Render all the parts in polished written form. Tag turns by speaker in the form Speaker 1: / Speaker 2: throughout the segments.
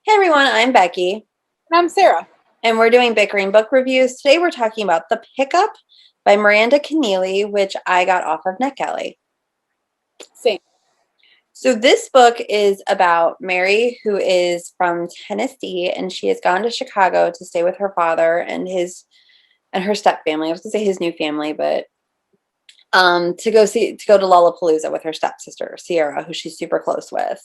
Speaker 1: Hey everyone, I'm Becky,
Speaker 2: And I'm Sarah.
Speaker 1: and we're doing Bickering Book Reviews. Today we're talking about The Pickup by Miranda Keanneally, which I got off of NetGalley.
Speaker 2: Same.
Speaker 1: So this book is about Mary, who is from Tennessee, and she has gone to Chicago to stay with her father and her step family. I was gonna say his new family, but to go to Lollapalooza with her stepsister Sierra, who she's super close with.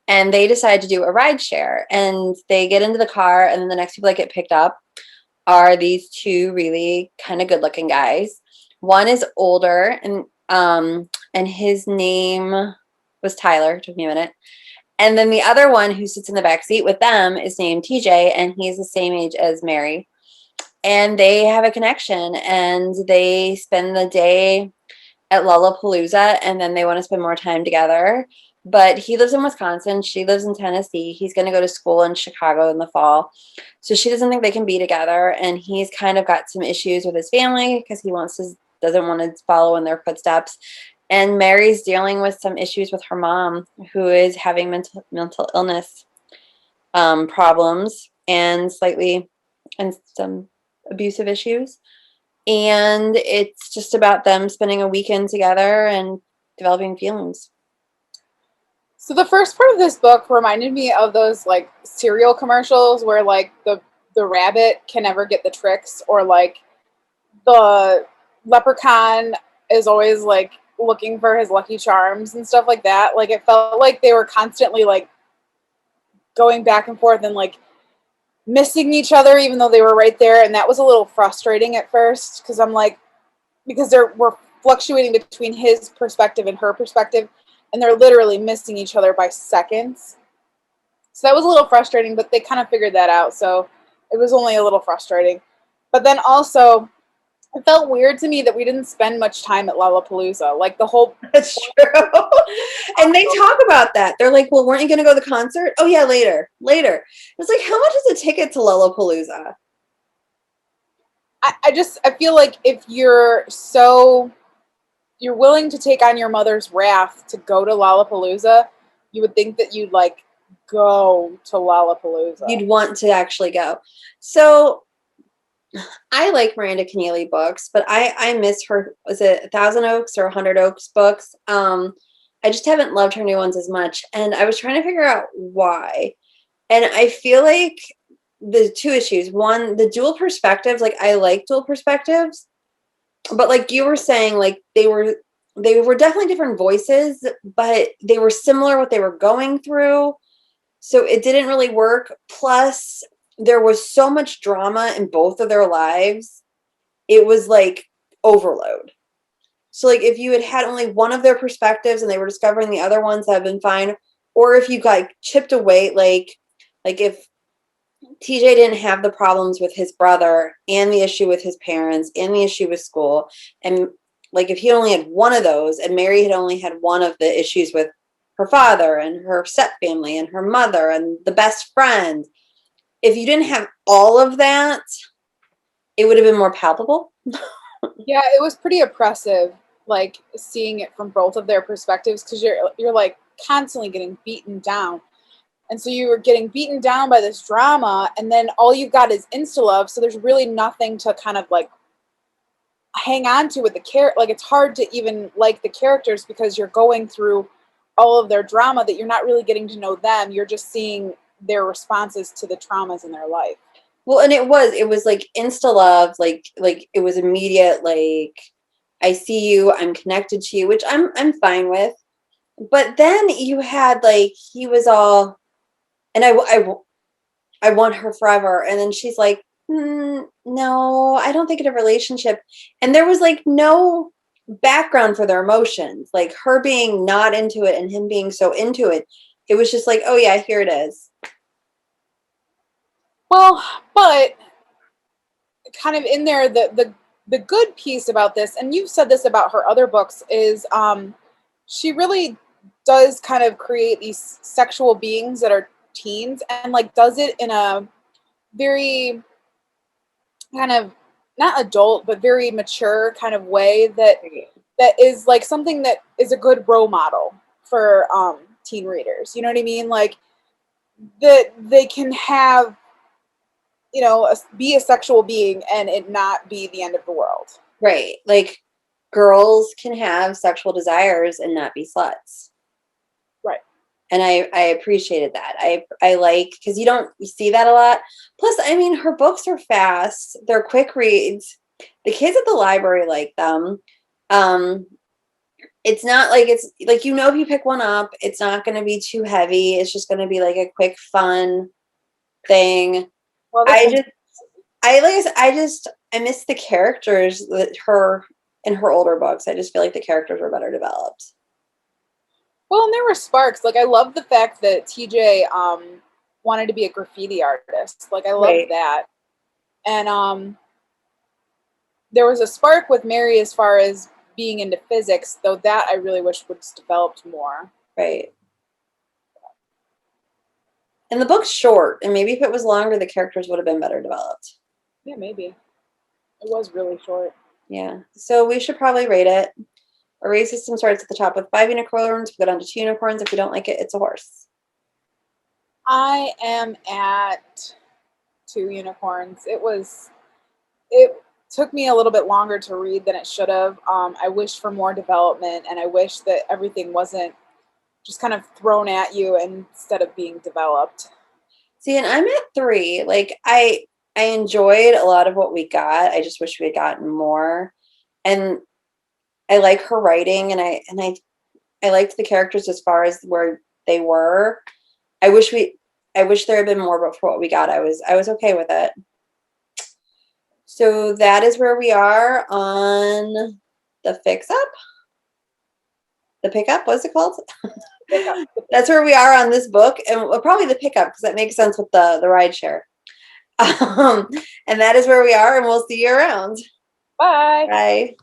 Speaker 1: And they decide to do a ride share, and they get into the car, and then the next people that get picked up are these two really kind of good looking guys. One is older, and his name was Tyler. It took me a minute. And then the other one who sits in the back seat with them is named TJ, and he's the same age as Mary. And they have a connection, and they spend the day at Lollapalooza, and then they want to spend more time together. But he lives in Wisconsin. She lives in Tennessee. He's going to go to school in Chicago in the fall. So she doesn't think they can be together. And he's kind of got some issues with his family because doesn't want to follow in their footsteps. And Mary's dealing with some issues with her mom, who is having mental illness problems and some abusive issues. And it's just about them spending a weekend together and developing feelings.
Speaker 2: So the first part of this book reminded me of those like cereal commercials where like the rabbit can never get the tricks, or like the leprechaun is always like looking for his Lucky Charms and stuff like that. Like it felt like they were constantly like going back and forth and like missing each other even though they were right there, and that was a little frustrating at first because I'm like, because we're fluctuating between his perspective and her perspective, and they're literally missing each other by seconds. So that was a little frustrating, but they kind of figured that out, so it was only a little frustrating. But then also, it felt weird to me that we didn't spend much time at Lollapalooza. Like the whole
Speaker 1: That's true. And they talk about that. They're like, well, weren't you going to go to the concert? Oh, yeah, later. Later. It's like, how much is a ticket to Lollapalooza?
Speaker 2: I feel like if you're willing to take on your mother's wrath to go to Lollapalooza, you would think that you'd like go to Lollapalooza.
Speaker 1: You'd want to actually go. So I like Miranda Keanneally books, but I miss her. Was it Thousand Oaks or Hundred Oaks books? I just haven't loved her new ones as much, and I was trying to figure out why. And I feel like the two issues. One, the dual perspectives. Like I like dual perspectives, but like you were saying, like they were definitely different voices, but they were similar what they were going through. So it didn't really work. Plus, there was so much drama in both of their lives. It was like overload. So like if you had had only one of their perspectives and they were discovering the other ones that have been fine, or if you got chipped away, like if TJ didn't have the problems with his brother and the issue with his parents and the issue with school, and like if he only had one of those and Mary had only had one of the issues with her father and her step family and her mother and the best friend, if you didn't have all of that, it would have been more palpable.
Speaker 2: Yeah, it was pretty oppressive, like seeing it from both of their perspectives, because you're like constantly getting beaten down. And so you were getting beaten down by this drama, and then all you've got is insta love. So there's really nothing to kind of like hang on to with the character. Like it's hard to even like the characters because you're going through all of their drama that you're not really getting to know them. You're just seeing their responses to the traumas in their life.
Speaker 1: Well, and it was like insta love, like it was immediate, like I see you, I'm connected to you, which I'm fine with. But then you had like he was all, and I want her forever, and then she's like, no, I don't think in a relationship, and there was like no background for their emotions, like her being not into it and him being so into it. It was just like, oh yeah, here it is.
Speaker 2: Well, but kind of in there, the good piece about this, and you've said this about her other books, is she really does kind of create these sexual beings that are teens, and like does it in a very kind of not adult but very mature kind of way that is like something that is a good role model for teen readers. You know what I mean? Like that they can have, be a sexual being and it not be the end of the world.
Speaker 1: Right. Like girls can have sexual desires and not be sluts.
Speaker 2: Right.
Speaker 1: And I appreciated that. I like, because you see that a lot. Plus, I mean, her books are fast. They're quick reads. The kids at the library like them. It's not like it's like, if you pick one up, it's not going to be too heavy. It's just going to be like a quick, fun thing.
Speaker 2: Well, this
Speaker 1: I
Speaker 2: one's
Speaker 1: just, I like I said, I miss the characters that her in her older books. I just feel like the characters were better developed.
Speaker 2: well, and there were sparks. Like I love the fact that TJ wanted to be a graffiti artist. Like I loved
Speaker 1: Right.
Speaker 2: that. And there was a spark with Mary as far as being into physics, though that I really wish was developed more.
Speaker 1: Right. And the book's short, and maybe if it was longer, the characters would have been better developed.
Speaker 2: Yeah, maybe. It was really short.
Speaker 1: Yeah. So we should probably rate it. Our rate system starts at the top with 5 unicorns. We go down to 2 unicorns. If we don't like it, it's a horse.
Speaker 2: I am at 2 unicorns. It took me a little bit longer to read than it should have. I wish for more development, and I wish that everything wasn't just kind of thrown at you instead of being developed.
Speaker 1: See, and I'm at 3. Like I enjoyed a lot of what we got. I just wish we had gotten more. And I like her writing, and I liked the characters as far as where they were. I wish there had been more, but for what we got, I was okay with it. So that is where we are on the fix up. The pickup, what's it called? That's where we are on this book, and probably the pickup because that makes sense with the ride share. And that is where we are, and we'll see you around.
Speaker 2: Bye.
Speaker 1: Bye.